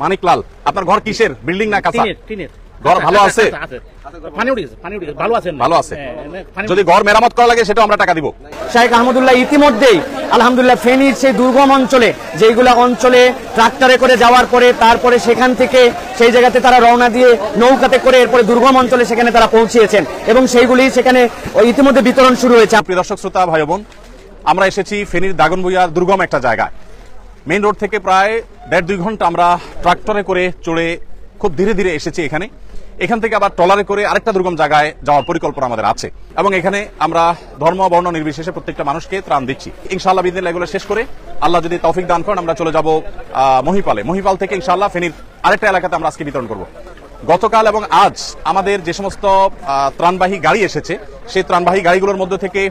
মানিকলাল, আপনার ঘর কিসের, বিল্ডিং না কাঁচা? ঘর ভালো আছে? ভালো আছে। যদি ঘর মেরামত করা লাগে সেটাও আমরা টাকা দিব। শেখ আহমদুল্লাহ ইতিমধ্যেই আলহামদুলিল্লাহ ফেনীর সেই দুর্গম অঞ্চলে, যেগুলা অঞ্চলে ট্রাক্টরে করে যাওয়ার পরে তারপরে সেখান থেকে সেই জায়গাতে তারা রওনা দিয়ে নৌকাতে করে এরপরে দুর্গম অঞ্চলে সেখানে তারা পৌঁছিয়েছেন এবং সেইগুলি সেখানে ইতিমধ্যে বিতরণ শুরু হয়েছে। প্রিয় দর্শক শ্রোতা ভাই বোন, আমরা এসেছি ফেনীর দাগনভূঞার দুর্গম একটা জায়গায়। মেইন রোড থেকে প্রায় 1.5-2 ঘন্টা আমরা ট্রাক্টরে করে চড়ে খুব ধীরে ধীরে এসেছি এখানে। এখান থেকে আবার ট্রলারে করে আরেকটা দুর্গম জায়গায় যাওয়ার পরিকল্পনা আমাদের আছে এবং এখানে আমরা ধর্ম বর্ণ নির্বিশেষে প্রত্যেকটা মানুষকে ত্রাণ দিচ্ছি ইনশাআল্লাহ। বিদিনিল্লাহ এগুলো শেষ করে আল্লাহ যদি তৌফিক দান করেন আমরা চলে যাব মহিপালে। মহিপাল থেকে ইনশাআল্লাহ ফেনীর আরেকটা এলাকাতে আমরা আজকে বিতরণ করব। গতকাল এবং আজ আমাদের যে সমস্ত ত্রাণবাহী গাড়ি এসেছে সেই ত্রাণবাহী গাড়িগুলোর মধ্যে থেকে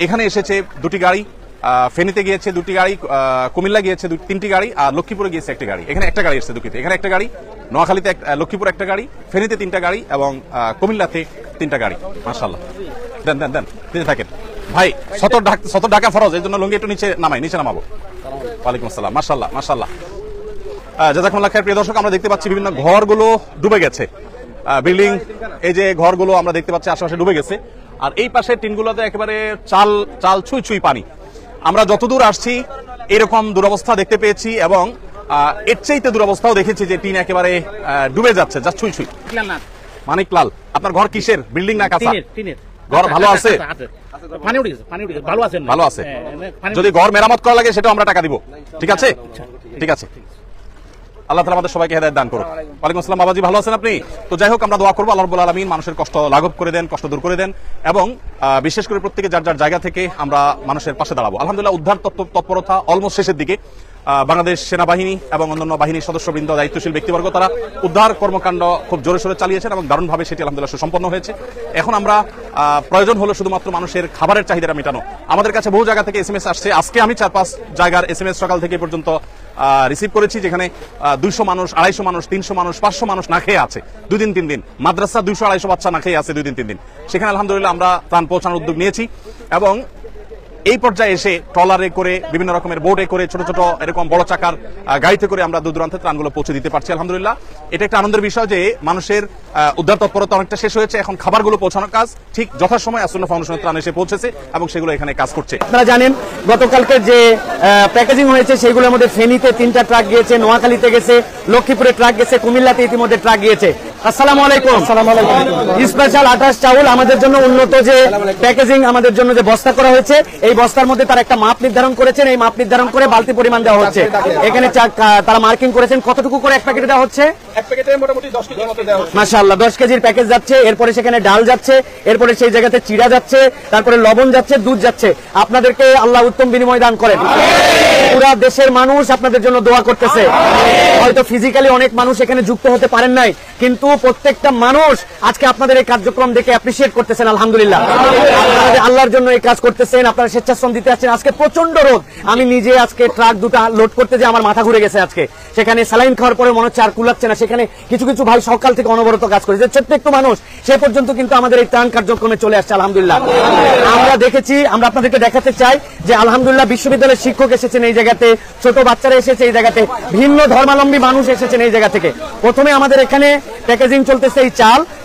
এখানে এসেছে 2টি গাড়ি, ফেনীতে গিয়েছে 2টি গাড়ি, কুমিল্লা গিয়েছে 3টি গাড়ি, আর লক্ষ্মীপুরে গিয়েছে 1টি গাড়ি। এখানে একটা গাড়ি এসেছে দুঃখিত, এখানে একটা গাড়ি, নোয়াখালীতে লক্ষ্মীপুর একটা গাড়ি, ফেনীতে 3টা গাড়ি এবং কুমিল্লাতে 3টা গাড়ি। মাশাআল্লাহ, দেন দেন দেন দিতে থাকেন ভাই। সতর ঢাকা ফরজ, এই জন্য লুঙ্গি একটু নিচে নামাবো। ওয়ালাইকুম আসসালাম। মাশাআল্লাহ মাশাআল্লাহ, জাযাকুমুল্লাহ খায়ের। প্রিয় দর্শক, আমরা দেখতে পাচ্ছি বিভিন্ন ঘরগুলো ডুবে গেছে, বিল্ডিং, এই যে ঘরগুলো আমরা দেখতে পাচ্ছি আশেপাশে ডুবে গেছে। আর এই পাশের টিনগুলোতে একেবারে চাল ছুঁই ছুঁই পানি। আমরা যতদূর আসছি এরকম দুরবস্থা দেখতে পেয়েছি এবং এর চাইতে দুরবস্থাও দেখেছি যে টিন একেবারে ডুবে যাচ্ছে, যা ছুঁই ছুঁই। মানিকলাল, আপনার ঘর কিসের, বিল্ডিং না কাঁচা? ঘর ভালো আছে? ভালো আছে। যদি ঘর মেরামত করা লাগে সেটাও আমরা টাকা দিব। ঠিক আছে, ঠিক আছে। আল্লাহ তাআলা আমাদের সবাইকে হেদায়েত দান করুন। ওয়ালাইকুম আসসালাম বাবাজি, ভালো আছেন আপনি? তো যাই হোক, আমরা দোয়া করবো আল্লাহ রাব্বুল আলামিন মানুষের কষ্ট লাঘব করে দেন, কষ্ট দূর করে দেন এবং বিশেষ করে প্রত্যেকে যার যার জায়গা থেকে আমরা মানুষের পাশে দাঁড়াবো। আলহামদুলিল্লাহ উদ্ধার তৎপরতা অলমোস্ট শেষের দিকে। বাংলাদেশ সেনাবাহিনী এবং অন্যান্য বাহিনীর সদস্যবৃন্দ, দায়িত্বশীল ব্যক্তিবর্গ তারা উদ্ধার কর্মকাণ্ড খুব জোরে সোরে চালিয়েছেন এবং দারুণভাবে সেটি আলহামদুলিল্লাহ সুসম্পন্ন হয়েছে। এখন আমরা প্রয়োজন হলো শুধুমাত্র মানুষের খাবারের চাহিদা মেটানো। আমাদের কাছে বহু জায়গা থেকে SMS আসছে। আজকে আমি 4-5 জায়গার SMS সকাল থেকে পর্যন্ত রিসিভ করেছি, যেখানে 200 মানুষ, 250 মানুষ, 300 মানুষ, 500 মানুষ না খেয়ে আছে 2 দিন 3 দিন। মাদ্রাসা 200-250 বাচ্চা না খেয়ে আছে 2 দিন 3 দিন। সেখানে আলহামদুলিল্লাহ আমরা ত্রাণ পৌঁছানোর উদ্যোগ নিয়েছি এবং এই পর্যায়ে এসে ট্রলারে করে, বিভিন্ন রকমের বোটে করে, ছোট ছোট এরকম বড় চাকার গাড়িতে করে আমরা দূর দূরান্তে ত্রাণগুলো পৌঁছে দিতে পারছি আলহামদুলিল্লাহ। এটা একটা আনন্দের বিষয় যে মানুষের উদ্ধার তৎপরতা অনেকটা শেষ হয়েছে। এখন খাবারগুলো পৌঁছানোর কাজ ঠিক যথাসময়ে আসন্ন ফাউন্ডেশনের ত্রাণ এসে পৌঁছেছে এবং সেগুলো এখানে কাজ করছে। আপনারা জানেন গতকালকে যে প্যাকেজিং হয়েছে সেগুলোর মধ্যে ফেনীতে 3টা ট্রাক গিয়েছে, নোয়াখালীতে গেছে, লক্ষ্মীপুরে ট্রাক গেছে, কুমিল্লাতে ইতিমধ্যে ট্রাক গিয়েছে। আসসালামু আলাইকুম। স্পেশাল আটাশ চাউল আমাদের জন্য উন্নত যে প্যাকেজিং আমাদের জন্য যে বস্তা করা হয়েছে, এই বস্তার মধ্যে তারা একটা মাপ নির্ধারণ করেছেন। এই মাপ নির্ধারণ করে বালতি পরিমাণ দেওয়া হচ্ছে। এখানে তারা মার্কিং করেছেন কতটুকু করে এক প্যাকেটে দেওয়া হচ্ছে। এক প্যাকেটে মোটামুটি 10 কেজির মতো দেওয়া হচ্ছে। মাশাআল্লাহ, 10 কেজির প্যাকেজ যাচ্ছে। এরপরে সেখানে ডাল যাচ্ছে, এরপরে সেই জায়গাতে চিড়া যাচ্ছে, তারপরে লবণ যাচ্ছে, দুধ যাচ্ছে। আপনাদেরকে আল্লাহ উত্তম বিনিময় দান করেন। পুরা দেশের মানুষ আপনাদের জন্য দোয়া করতেছে। হয়তো ফিজিক্যালি অনেক মানুষ এখানে যুক্ত হতে পারেন নাই, কিন্তু প্রত্যেকটা মানুষ আজকে আপনাদের এই কার্যক্রম দেখে অ্যাপ্রিশিয়েট করতেছেন আলহামদুলিল্লাহ। আপনারা আল্লাহর জন্য এই কাজ করতেছেন, আপনারা স্বেচ্ছাশ্রম দিতে আসছেন। আজকে প্রচন্ড রোদ, আমি নিজে আজকে ট্রাক 2টা লোড করতে যে আমার মাথা ঘুরে গেছে আজকে। সেখানে স্যালাইন খাওয়ার পরে মনে হচ্ছে আর কুলাচ্ছে না। সেখানে কিছু কিছু ভাই সকাল থেকে অনবরত কাজ করেছে, ছোট্ট একটু মানুষ, সে পর্যন্ত কিন্তু আমাদের এই ত্রাণ কার্যক্রমে চলে আসছে আলহামদুলিল্লাহ। আমরা দেখেছি, আমরা আপনাদেরকে দেখাতে চাই যে আলহামদুলিল্লাহ বিশ্ববিদ্যালয়ের শিক্ষক এসেছেন এই জায়গাতে, ছোট বাচ্চারা এসেছে এই জায়গাতে, ভিন্ন ধর্মাবলম্বী মানুষ এসেছেন এই জায়গা থেকে। প্রথমে আমাদের এখানে প্যাকেজিং চলতেছে এই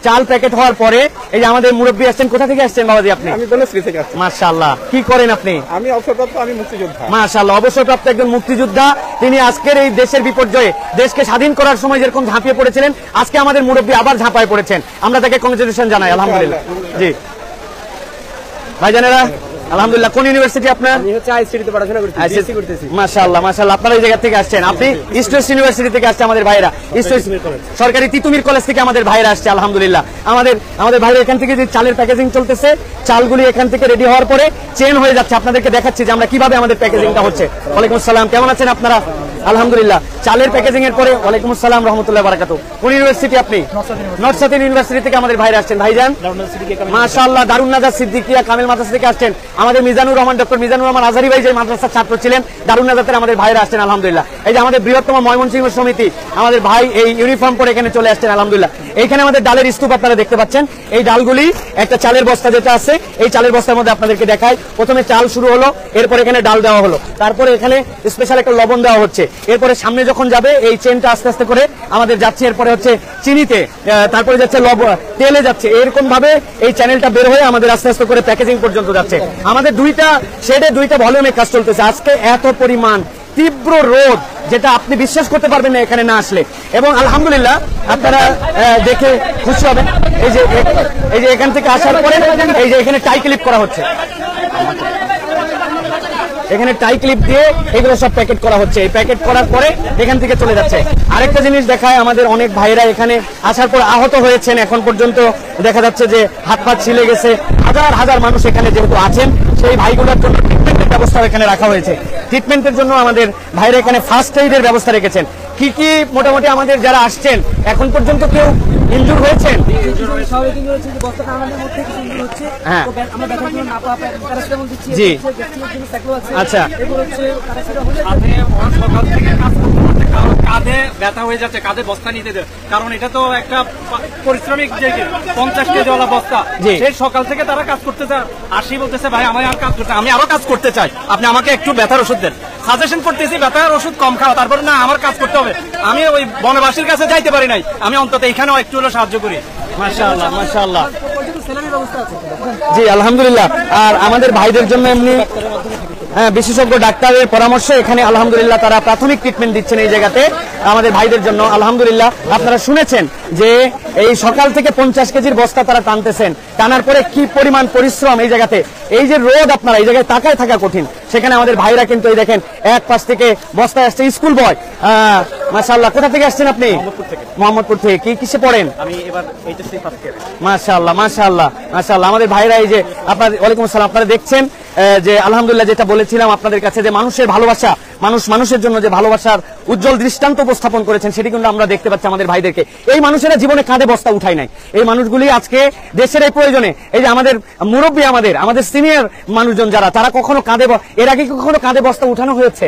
চাল প্যাকেট হওয়ার পরে এই যে আমাদের মুরব্বী আসছেন। কোথা থেকে আসছেন বাবাজি আপনি? আমি বনশ্রী থেকে আসছি। মাশাআল্লাহ, কি করেন আপনি? আমি অবসরপ্রাপ্ত, আমি মুক্তিযোদ্ধা। মাশাআল্লাহ, অবসরপ্রাপ্ত একজন মুক্তিযোদ্ধা। তিনি আজকের এই দেশের বিপর্যয়ে, দেশকে স্বাধীন করার সময় যেরকম ঝাঁপিয়ে পড়েছিলেন, আজকে আমাদের মুরব্বী আবার ঝাঁপায় পড়েছেন। আমরা তাকে কংগ্রেচুলেশন জানাই আলহামদুলিল্লাহ। জি ভাইজানেরা, আলহামদুলিল্লাহ। কোন ইউনিভার্সিটি আপনার? আমি হচ্ছে আইসিটিতে পড়াশোনা করতেছি, বিএসসি করতেছি। মাশাআল্লাহ মাশাআল্লাহ, আপনারা এই জায়গা থেকে আসছেন। আপনি ইস্ট ওয়েস্ট ইউনিভার্সিটি থেকে আসছে আমাদের ভাইরা, সরকারি তিতুমির কলেজ থেকে আমাদের ভাইরা আসছে আলহামদুলিল্লাহ। আমাদের ভাইরা এখান থেকে যে চালের প্যাকেজিং চলতেছে, চালগুলি এখান থেকে রেডি হওয়ার পরে চেন হয়ে যাচ্ছে। আপনাদেরকে দেখাচ্ছি যে আমরা কিভাবে আমাদের প্যাকেজিংটা হচ্ছে। ওয়ালাইকুম আসসালাম, কেমন আছেন আপনারা? আলহামদুলিল্লাহ। চালের প্যাকেজিং এর পরে ওয়ালাইকুম আসসালাম রহমতুল্লাহ বারাকাতুহু। কোন ইউনিভার্সিটি আপনি? নর্থ সাউথ ইউনিভার্সিটি থেকে আমাদের ভাইরা আসছেন। ভাইজান মাশাআল্লাহ, দারুন নাজার সিদ্দিকিয়া কামিল মাদ্রাসা থেকে আসছেন। আমাদের মিজানুর রহমান, ডক্টর মিজানুর রহমান আজহারি ভাই যে মাদ্রাসার ছাত্র ছিলেন, দারুন নাজাতের আমাদের ভাইরা আসছেন আলহামদুলিল্লাহ। এই যে আমাদের বৃহত্তম ময়মনসিংহ সমিতি, আমাদের ভাই এই ইউনিফর্ম পরে এখানে চলে আসছেন আলহামদুলিল্লাহ। এইখানে আমাদের ডালের স্তূপ আপনারা দেখতে পাচ্ছেন। এই ডালগুলি একটা চালের বস্তা যেটা আছে, এই চালের বস্তার মধ্যে আপনাদেরকে দেখায়। প্রথমে চাল শুরু হলো, এরপর এখানে ডাল দেওয়া হলো, তারপরে এখানে স্পেশাল একটা লবণ দেওয়া হচ্ছে। এরপরে সামনে যখন যাবে এই চেনটা আস্তে আস্তে করে আমাদের যাচ্ছে, এরপরে হচ্ছে চিনিতে, তারপরে যাচ্ছে তেলে যাচ্ছে, এরকম ভাবে এই চ্যানেলটা বের হয়ে আমাদের আস্তে আস্তে করে প্যাকেজিং পর্যন্ত যাচ্ছে। আমাদের দুইটা শেডে দুইটা ভলিউমে কাজ চলতেছে। আজকে এত পরিমাণ তীব্র রোদ যেটা আপনি বিশ্বাস করতে পারবেন না এখানে না আসলে, এবং আলহামদুলিল্লাহ আপনারা দেখে খুশি হবেন। এই যে এখান থেকে আসার পরে এই যে এখানে টাই ক্লিপ করা হচ্ছে, এখানে টাই ক্লিপ দিয়ে এগুলো সব প্যাকেট করা হচ্ছে। এই প্যাকেট করার পরে এখান থেকে চলে যাচ্ছে। আরেকটা জিনিস দেখায়, আমাদের অনেক ভাইরা এখানে আসার পর আহত হয়েছেন, এখন পর্যন্ত দেখা যাচ্ছে যে হাত পা ছিলে গেছে। হাজার হাজার মানুষ এখানে যেহেতু আছেন, সেই ভাইগুলোর জন্য ট্রিটমেন্টের ব্যবস্থা এখানে রাখা হয়েছে। ট্রিটমেন্টের জন্য আমাদের ভাইরা এখানে ফার্স্ট এইডের ব্যবস্থা রেখেছেন। কি কি মোটামুটি আমাদের যারা আসছেন এখন পর্যন্ত কেউ ইনজুর হয়েছেন? হ্যাঁ, জি, আচ্ছা, কাঁধে ব্যথা হয়ে যাচ্ছে, কাঁধে বস্তা নিতে দেয়, কারণ এটা তো একটা পরিশ্রমিক যে 50 কেজিওয়ালা বস্তা। সেই সকাল থেকে তারা কাজ করতে চায়, আসি বলতেছে ভাই আমার আর কাজ করতে, আমি আরো কাজ করতে চাই, আপনি আমাকে একটু ব্যথার ওষুধ দেন। সাজেশন করতেছি ব্যথার ওষুধ কম খাওয়া, তারপর না আমার কাজ করতে হবে। আমি ওই বনবাসীর কাছে যাইতে পারি নাই, আমি অন্তত এখানেও একটু হলে সাহায্য করি। মাশাআল্লাহ, মাশাআল্লাহ, জি আলহামদুলিল্লাহ। আর আমাদের ভাইদের জন্য এমনি বিশেষজ্ঞ ডাক্তারের পরামর্শ এখানে আলহামদুলিল্লাহ তারা প্রাথমিক ট্রিটমেন্ট দিচ্ছেন এই জায়গাতে আমাদের ভাইদের জন্য। আলহামদুলিল্লাহ আপনারা শুনেছেন যে এই সকাল থেকে 50 কেজির বস্তা তারা টানতেছেন, টানার পরে কি পরিমাণ পরিশ্রম এই জায়গাতে। এই যে রোদ, আপনারা এই জায়গায় তাকায় থাকা কঠিন, সেখানে আমাদের ভাইরা কিন্তু এই দেখেন এক পাশ থেকে বস্তায় আসছে স্কুল বয়। মাশাআল্লাহ, কোথা থেকে আসছেন আপনি? মোহাম্মদপুর থেকে। কি কিসে পড়েন? আমি এবার এইচএসসি ফার্স্ট ইয়ারে। মাশাআল্লাহ, মাশাআল্লাহ, মাশাআল্লাহ। আমাদের ভাইরা এই যে আপনার, ওয়ালাইকুম আসসালাম, আপনারা দেখছেন যে আলহামদুলিল্লাহ যেটা বলেছিলাম আপনাদের কাছে যে মানুষের ভালোবাসা, মানুষের জন্য যে ভালোবাসার উজ্জ্বল দৃষ্টান্ত উপস্থাপন করেছেন সেটি কিন্তু আমরা দেখতে পাচ্ছি আমাদের ভাইদেরকে। এই মানুষেরা জীবনে কাঁধে বস্তা উঠায় নাই। এই মানুষগুলি আজকে দেশের এই প্রয়োজনে, এই যে আমাদের মুরব্বী, আমাদের সিনিয়র মানুষজন যারা, তারা কখনো কাঁধে, এর আগে কখনো কাঁধে বস্তা উঠানো হয়েছে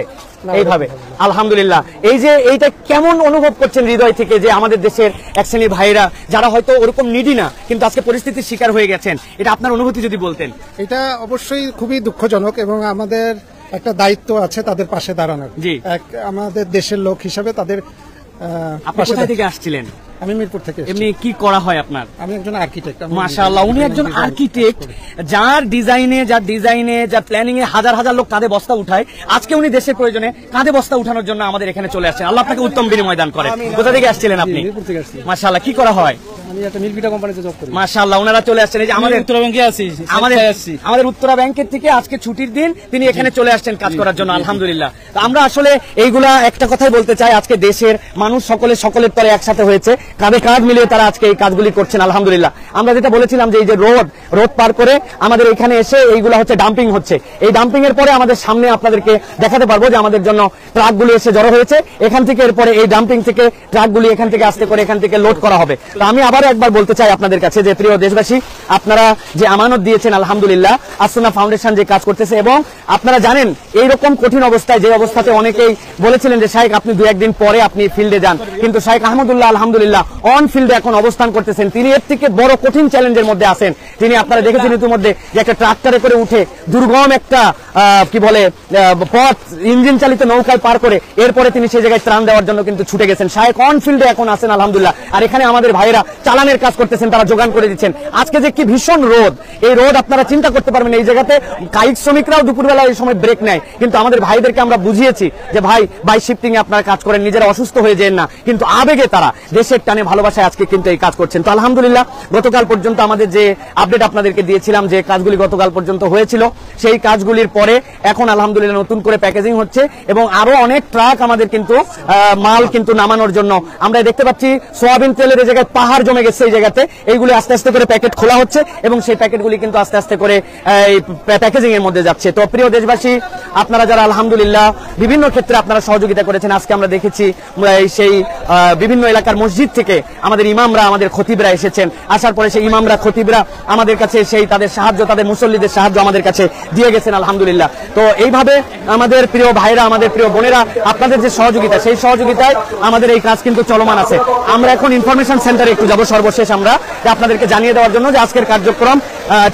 এইভাবে? আলহামদুলিল্লাহ। এই যে এইটা কেমন অনুভব করছেন হৃদয় থেকে যে আমাদের দেশের এক শ্রেণীর ভাইরা যারা হয়তো ওরকম নিডি না কিন্তু আজকে পরিস্থিতির শিকার হয়ে গেছেন, এটা আপনার অনুভূতি যদি বলতেন। এটা অবশ্যই খুবই দুঃখজনক এবং আমাদের একটা দায়িত্ব আছে তাদের পাশে দাঁড়ানোর। জি, আমাদের দেশের লোক হিসাবে তাদের। আপনি কোথা থেকে আসছিলেন? আমি মিরপুর থেকে। এমনি কি করা হয় আপনার? আমি একজন আর্কিটেক্ট। মাশাআল্লাহ, উনি একজন আর্কিটেক্ট যার ডিজাইনে, যার প্ল্যানিং এ হাজার হাজার লোক কাঁধে বস্তা উঠায়। আজকে উনি দেশের প্রয়োজনে কাঁধে বস্তা উঠানোর জন্য আমাদের এখানে চলে আসছেন। আল্লাহ আপনাকে উত্তম বিনিময় দান করে। কোথা থেকে আসছিলেন আপনি? মিরপুর থেকে আসছি। মাশাআল্লাহ, কি করা হয়? আমি একটা মিল্কভিটা কোম্পানিতে জব করি। মাশাআল্লাহ, ওনারা চলে আসছেন। এই যে আমাদের উত্তরা ব্যাংকে আছি, আমাদের উত্তরা ব্যাংকের থেকে আজকে ছুটির দিন তিনি এখানে চলে আসছেন কাজ করার জন্য। আলহামদুলিল্লাহ। আমরা আসলে এইগুলা একটা কথাই বলতে চাই, আজকে দেশের মানুষ সকলের তলে একসাথে হয়েছে, কাঁধে কাঁধ মিলিয়ে তারা আজকে এই কাজগুলি করছেন। আলহামদুলিল্লাহ। আমরা যেটা বলেছিলাম যে এই যে রোড পার করে আমাদের এখানে এসে এইগুলা হচ্ছে ডাম্পিং হচ্ছে। এই ডাম্পিং এর পরে আমাদের সামনে আপনাদেরকে দেখাতে পারবো যে আমাদের জন্য ট্রাকগুলি এসে জড়ো হয়েছে। এখান থেকে এরপরে এই ডাম্পিং থেকে ট্রাকগুলি এখান থেকে আস্তে করে এখান থেকে লোড করা হবে। তো আমি আবারও একবার বলতে চাই আপনাদের কাছে যে প্রিয় দেশবাসী, আপনারা যে আমানত দিয়েছেন আলহামদুলিল্লাহ, আসুনা ফাউন্ডেশন যে কাজ করতেছে, এবং আপনারা জানেন এইরকম কঠিন অবস্থায়, যে অবস্থাতে অনেকেই বলেছিলেন যে শাইখ আপনি 2-1 দিন পরে আপনি ফিল্ডে যান, কিন্তু শাইখ আহমদুল্লাহ আলহামদুলিল্লাহ অন ফিল্ডে এখন অবস্থান করতেছেন। তিনি এর থেকে বড় কঠিন চ্যালেঞ্জের মধ্যে আছেন। তিনি, আপনারা দেখেছেন ইতিমধ্যে যে একটা ট্রাক্টরে করে উঠে দুর্গম একটা কি বলে পথ ইঞ্জিন চালিত নৌকায় পার করে এরপরে তিনি সেই জায়গায় ত্রাণ দেওয়ার জন্য কিন্তু ছুটে গেছেন। শাইখ অন ফিল্ডে এখন আছেন আলহামদুলিল্লাহ। আর এখানে আমাদের ভাইয়েরা চালানের কাজ করতেছেন, তারা যোগান করে দিচ্ছেন। আজকে যে কি ভীষণ রোদ, এই রোদ আপনারা চিন্তা করতে পারবেন। এই জায়গাতে কায়িক শ্রমিকরাও দুপুরবেলা এই সময় ব্রেক নেয়, কিন্তু আমাদের ভাইদেরকে আমরা বুঝিয়েছি যে ভাই বাই শিফটিং এ আপনারা কাজ করেন, নিজেরা অসুস্থ হয়ে যান না, কিন্তু আবেগে তারা দেশের টানে ভালোবাসায় আজকে কিন্তু এই কাজ করছেন। তো আলহামদুলিল্লাহ, গতকাল পর্যন্ত আমাদের যে আপডেট আপনাদেরকে দিয়েছিলাম যে কাজগুলি গতকাল পর্যন্ত হয়েছিল, সেই কাজগুলির পরে এখন আলহামদুলিল্লাহ নতুন করে প্যাকেজিং হচ্ছে এবং আরো অনেক ট্রাক আমাদের কিন্তু মাল কিন্তু নামানোর জন্য। আমরা দেখতে পাচ্ছি সোয়াবিন তেলের জায়গায় পাহাড় জমে গেছে এই জায়গাতে, এইগুলি আস্তে আস্তে করে প্যাকেট খোলা হচ্ছে এবং সেই প্যাকেটগুলি কিন্তু আস্তে আস্তে করে প্যাকেজিং এর মধ্যে যাচ্ছে। তো প্রিয় দেশবাসী, আপনারা যারা আলহামদুলিল্লাহ বিভিন্ন ক্ষেত্রে আপনারা সহযোগিতা করেছেন, আজকে আমরা দেখেছি সেই বিভিন্ন এলাকার মসজিদ থেকে আমাদের ইমামরা, আমাদের খতিবরা এসেছেন। আসার পরে সেই ইমামরা, খতিবরা আমাদের কাছে সেই তাদের সাহায্য, তাদের মুসল্লিদের সাহায্য আমাদের কাছে দিয়ে গেছেন আলহামদুলিল্লাহ। তো এইভাবে আমাদের প্রিয় ভাইরা, আমাদের প্রিয় বোনেরা, আপনাদের যে সহযোগিতা, সেই সহযোগিতায় আমাদের এই কাজ কিন্তু চলমান আছে। আমরা এখন ইনফরমেশন সেন্টারে একটু যাবো। সর্বশেষ আমরা যে আপনাদেরকে জানিয়ে দেওয়ার জন্য যে আজকের কার্যক্রম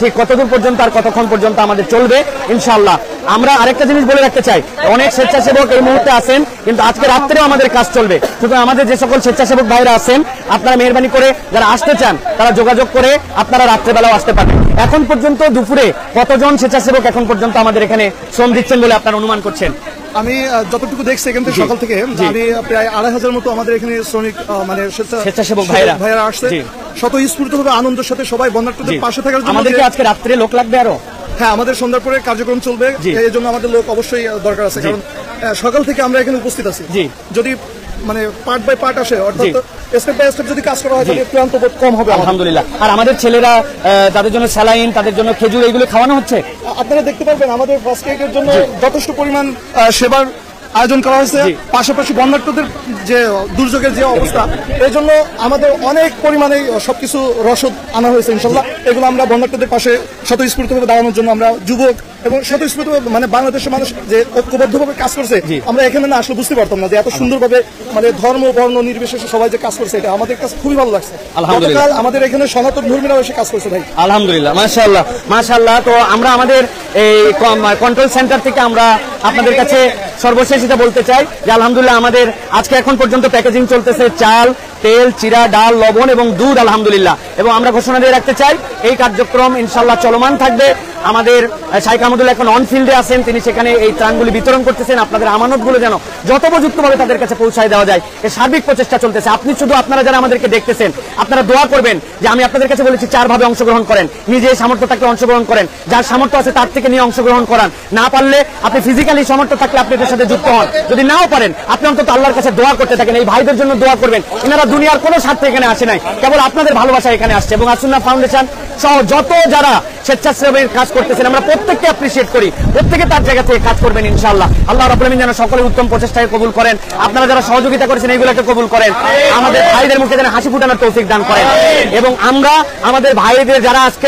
ঠিক কতদূর পর্যন্ত আর কতক্ষণ পর্যন্ত আমাদের চলবে ইনশাআল্লাহ। আমরা আরেকটা জিনিস বলে রাখতে চাই, অনেক স্বেচ্ছাসেবক এই মুহূর্তে আছেন, কিন্তু আজকে রাত্রেও আমাদের কাজ চলবে। সুতরাং আমাদের যে সকল স্বেচ্ছাসেবক ভাইরা আছেন, আপনারা মেহরবানি করে যারা আসতে চান তারা যোগাযোগ করে আপনারা রাত্রেবেলাও আসতে পারেন। এখন পর্যন্ত দুপুরে কতজন স্বেচ্ছাসেবক এখন পর্যন্ত আমাদের এখানে শ্রম দিচ্ছেন বলে আপনারা অনুমান করছেন? আমি যতটুকু দেখছি এখান থেকে সকাল থেকে আমি প্রায় 2500 মতো আমাদের এখানে শ্রমিক মানে স্বেচ্ছাসেবক ভাইরা আসছে স্বতঃস্ফূর্তভাবে আনন্দের সাথে সবাই বন্যার্থীদের পাশে থাকার জন্য। আমাদেরকে আজকে রাত্রে লোক লাগবে আরো? হ্যাঁ, আমাদের সন্ধ্যার পরে কার্যক্রম চলবে, এই জন্য আমাদের লোক অবশ্যই দরকার আছে, কারণ সকাল থেকে আমরা এখানে উপস্থিত আছি। যদি মানে পার্ট বাই পার্ট আসে, অর্থাৎ স্টেপ বাই স্টেপ যদি কাজ করা হয় তাহলে ক্লান্ত বোধ কম হবে আলহামদুলিল্লাহ। আর আমাদের ছেলেরা তাদের জন্য স্যালাইন, তাদের জন্য খেজুর এগুলো খাওয়ানো হচ্ছে। আপনারা দেখতে পারবেন আমাদের ফার্স্ট এইডের জন্য যথেষ্ট পরিমাণ সেবার আয়োজন করা হয়েছে। পাশাপাশি বন্যার্থীদের যে দুর্যোগের যে অবস্থা, এই জন্য আমাদের অনেক পরিমাণে সবকিছু রসদ আনা হয়েছে ইনশাল্লাহ। এগুলো আমরা বন্যার্থীদের পাশে স্বতঃস্ফূর্তভাবে দাঁড়ানোর জন্য আমরা যুবক এবং স্বতঃস্ফূর্তভাবে মানে বাংলাদেশের মানুষ যে ঐক্যবদ্ধভাবে কাজ করছে, আমরা এখানে না আসলে বুঝতে পারতাম না যে এত সুন্দরভাবে মানে ধর্ম বর্ণ নির্বিশেষে সবাই যে কাজ করছে, এটা আমাদের কাছে খুবই ভালো লাগছে। আলহামদুলিল্লাহ, আমাদের এখানে সনাতন ধর্মীরাও এসে কাজ করছে ভাই, আলহামদুলিল্লাহ, মাশাআল্লাহ মাশাআল্লাহ। তো আমরা আমাদের এই কন্ট্রোল সেন্টার থেকে আমরা আপনাদের কাছে সর্বশেষ এটা বলতে চাই যে আলহামদুলিল্লাহ আমাদের আজকে এখন পর্যন্ত প্যাকেজিং চলতেছে চাল, তেল, চিরা, ডাল, লবণ এবং দুধ আলহামদুলিল্লাহ। এবং আমরা ঘোষণা দিয়ে রাখতে চাই এই কার্যক্রম ইনশাআল্লাহ চলমান থাকবে। আমাদের শাইখ আহমদুল্লাহ এখন অন ফিল্ডে আছেন, তিনি সেখানে এই ত্রাণগুলি বিতরণ করতেছেন। আপনাদের আমানতগুলো যেন যথোপযুক্তভাবে তাদের কাছে পৌঁছায় দেওয়া যায়, এই সার্বিক প্রচেষ্টা চলতেছে। আপনি শুধু আপনারা যারা আমাদেরকে দেখতেছেন আপনারা দোয়া করবেন যে আমি আপনাদের কাছে বলেছি 4 ভাবে অংশগ্রহণ করেন। নিজে সামর্থ্য থাকলে অংশগ্রহণ করেন, যার সামর্থ্য আছে তার থেকে নিয়ে অংশগ্রহণ করান। না পারলে আপনি ফিজিক্যালি সামর্থ্য থাকলে আপনি এদের সাথে যুক্ত হন। যদি নাও পারেন আপনি অন্তত আল্লাহর কাছে দোয়া করতে থাকেন, এই ভাইদের জন্য দোয়া করবেন। এনারা দুনিয়ার কোনো স্বার্থে এখানে আসে নাই, কেবল আপনাদের ভালোবাসা এখানে আসছে। এবং আসুন্নাহ ফাউন্ডেশন সহ যত যারা স্বেচ্ছাসেবীর কাজ করতেছেন আমরা প্রত্যেককে অ্যাপ্রিশিয়েট করি, প্রত্যেকে তার জায়গা থেকে কাজ করবেন ইনশাআল্লাহ। আল্লাহ রাব্বুল আলামিন যেন সকলের উত্তম প্রচেষ্টাকে কবুল করেন। আপনারা যারা সহযোগিতা করেছেন এইগুলোকে কবুল করেন, আমাদের ভাইদের মুখে যেন হাসি ফুটানোর তৌফিক দান করেন। এবং আমরা আমাদের ভাইদের যারা আজকে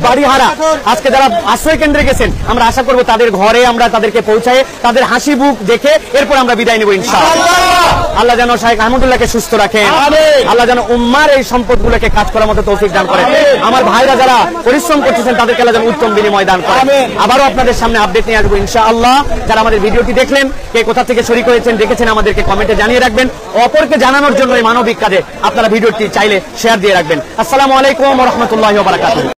বাড়ি হারা, আজকে যারা আশ্রয় কেন্দ্রে গেছেন, আমরা আশা করব তাদের ঘরে আমরা তাদেরকে পৌঁছায় তাদের হাসি মুখ দেখে এরপর আমরা বিদায় নেব ইনশাআল্লাহ। আল্লাহ যেন শাইখ আহমদুল্লাহকে সুস্থ রাখেন, আল্লাহ যেন উম্মার এই সম্পদগুলোকে কাজ করার মতো তৌফিক দান করেন। আমার ভাইরা যারা পরিশ্রম করতেছেন তাদেরকে আল্লাহ যেন উত্তম বিনিময় দান করেন। আবারও আপনাদের সামনে আপডেট নিয়ে আসবো ইনশাআল্লাহ। যারা আমাদের ভিডিওটি দেখলেন, কে কোথা থেকে শরীক হয়েছেন দেখেছেন, আমাদেরকে কমেন্টে জানিয়ে রাখবেন। অপরকে জানানোর জন্য এই মানবিক কাজে আপনারা ভিডিওটি চাইলে শেয়ার দিয়ে রাখবেন। আসসালামু আলাইকুম ওয়া রাহমাতুল্লাহি ওয়া বারাকাতুহু।